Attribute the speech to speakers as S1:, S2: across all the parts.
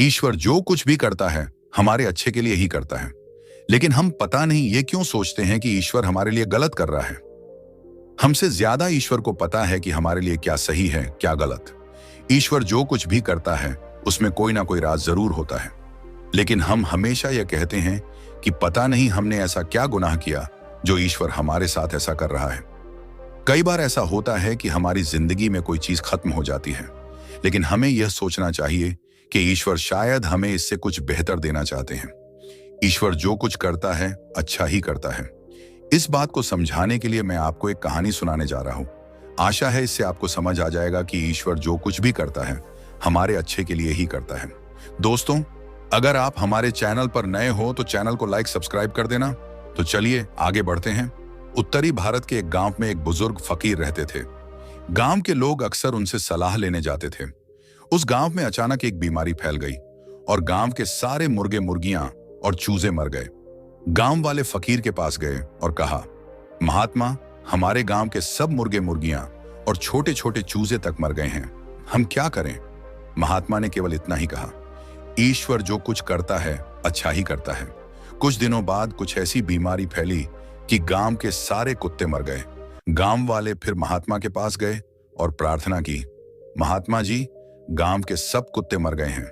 S1: ईश्वर जो कुछ भी करता है हमारे अच्छे के लिए ही करता है। लेकिन हम पता नहीं ये क्यों सोचते हैं कि ईश्वर हमारे लिए गलत कर रहा है। हमसे ज्यादा ईश्वर को पता है कि हमारे लिए क्या सही है क्या गलत। ईश्वर जो कुछ भी करता है उसमें कोई ना कोई राज जरूर होता है। लेकिन हम हमेशा यह कहते हैं कि पता नहीं हमने ऐसा क्या गुनाह किया जो ईश्वर हमारे साथ ऐसा कर रहा है। कई बार ऐसा होता है कि हमारी जिंदगी में कोई चीज खत्म हो जाती है, लेकिन हमें यह सोचना चाहिए कि ईश्वर शायद हमें इससे कुछ बेहतर देना चाहते हैं। ईश्वर जो कुछ करता है अच्छा ही करता है। इस बात को समझाने के लिए मैं आपको एक कहानी सुनाने जा रहा हूं। आशा है इससे आपको समझ आ जाएगा कि ईश्वर जो कुछ भी करता है हमारे अच्छे के लिए ही करता है। दोस्तों, अगर आप हमारे चैनल पर नए हो तो चैनल को लाइक सब्सक्राइब कर देना। तो चलिए आगे बढ़ते हैं। उत्तरी भारत के एक गांव में एक बुजुर्ग फकीर रहते थे। गांव के लोग अक्सर उनसे सलाह लेने जाते थे। उस गांव में अचानक एक बीमारी फैल गई और गांव के सारे मुर्गे मुर्गियां और चूजे मर गए। गांव वाले फकीर के पास गए और कहा, महात्मा, हमारे गांव के सब मुर्गे मुर्गियां और छोटे छोटे चूजे तक मर गए हैं, हम क्या करें? महात्मा ने केवल इतना ही कहा, ईश्वर जो कुछ करता है अच्छा ही करता है। कुछ दिनों बाद कुछ ऐसी बीमारी फैली कि गांव के सारे कुत्ते मर गए। गांव वाले फिर महात्मा के पास गए और प्रार्थना की, महात्मा जी, गांव के सब कुत्ते मर गए हैं,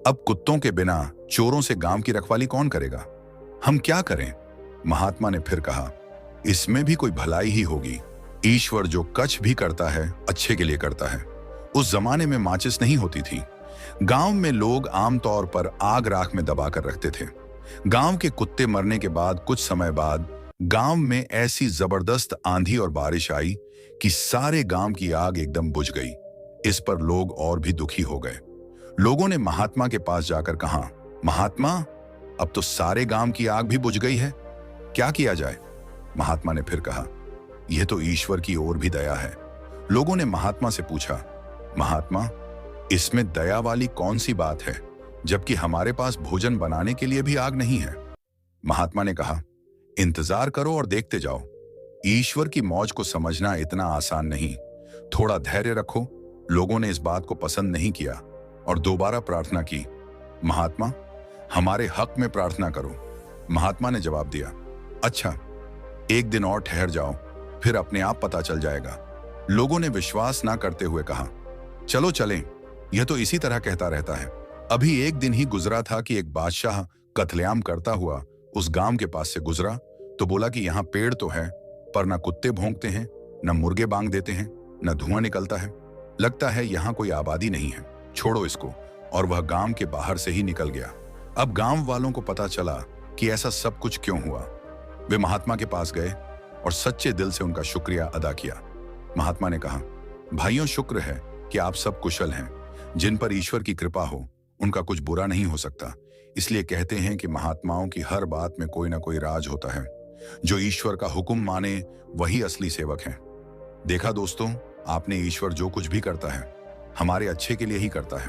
S1: अब कुत्तों के बिना चोरों से गांव की रखवाली कौन करेगा, हम क्या करें? महात्मा ने फिर कहा, इसमें भी कोई भलाई ही होगी। ईश्वर जो कुछ भी करता है अच्छे के लिए करता है। उस जमाने में माचिस नहीं होती थी। गांव में लोग आमतौर पर आग राख में दबा कर रखते थे। गांव के कुत्ते मरने के बाद कुछ समय बाद गांव में ऐसी जबरदस्त आंधी और बारिश आई कि सारे गांव की आग एकदम बुझ गई। इस पर लोग और भी दुखी हो गए। लोगों ने महात्मा के पास जाकर कहा, महात्मा, अब तो सारे गांव की आग भी बुझ गई है, क्या किया जाए? महात्मा ने फिर कहा, यह तो ईश्वर की ओर भी दया है। लोगों ने महात्मा से पूछा, महात्मा, इसमें दया वाली कौन सी बात है, जबकि हमारे पास भोजन बनाने के लिए भी आग नहीं है? महात्मा ने कहा, इंतजार करो और देखते जाओ। ईश्वर की मौज को समझना इतना आसान नहीं, थोड़ा धैर्य रखो। लोगों ने इस बात को पसंद नहीं किया और दोबारा प्रार्थना की, महात्मा, हमारे हक में प्रार्थना करो। महात्मा ने जवाब दिया, अच्छा, एक दिन और ठहर जाओ, फिर अपने आप पता चल जाएगा। लोगों ने विश्वास ना करते हुए कहा, चलो चलें, यह तो इसी तरह कहता रहता है। अभी एक दिन ही गुजरा था कि एक बादशाह कत्लेआम करता हुआ उस गांव के पास से गुजरा तो बोला कि यहाँ पेड़ तो है, पर ना कुत्ते भौंकते हैं, न मुर्गे बांग देते हैं, न धुआं निकलता है। लगता है यहाँ कोई आबादी नहीं है, छोड़ो इसको। और वह गांव के बाहर से ही निकल गया। अब गांव वालों को पता चला कि ऐसा सब कुछ क्यों हुआ। वे महात्मा के पास गए और सच्चे दिल से उनका शुक्रिया अदा किया। महात्मा ने कहा, भाइयों, शुक्र है कि आप सब कुशल हैं। जिन पर ईश्वर की कृपा हो उनका कुछ बुरा नहीं हो सकता। इसलिए कहते हैं कि महात्माओं की हर बात में कोई ना कोई राज होता है। जो ईश्वर का हुक्म माने वही असली सेवक हैं। देखा दोस्तों, आपने, ईश्वर जो कुछ भी करता है हमारे अच्छे के लिए ही करता है।